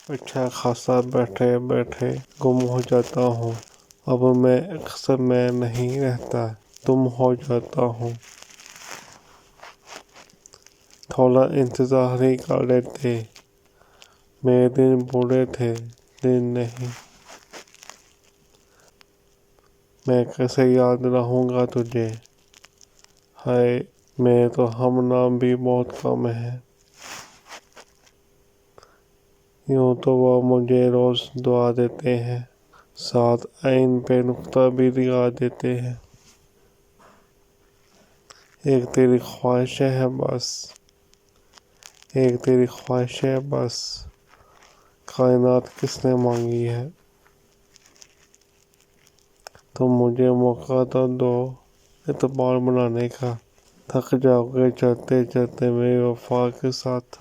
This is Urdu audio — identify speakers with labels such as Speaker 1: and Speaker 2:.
Speaker 1: اچھا خاصا بیٹھے بیٹھے گم ہو جاتا ہوں، اب میں اکثر میں نہیں رہتا، تم ہو جاتا ہوں، تھوڑا انتظار ہی کر لیتے، میرے دن بوڑھے تھے دن نہیں، میں کیسے یاد رہوں گا تجھے، ہائے میرے تو ہم نام بھی بہت کم ہیں، یوں تو وہ مجھے روز دعا دیتے ہیں، ساتھ عین پہ نقطہ بھی لگا دیتے ہیں، ایک تیری خواہشیں ہے بس، ایک تیری خواہشیں بس، کائنات کس نے مانگی ہے، تم مجھے موقع تو دو اعتبار بنانے کا، تھک جاؤ گے چلتے چلتے میری وفا کے ساتھ۔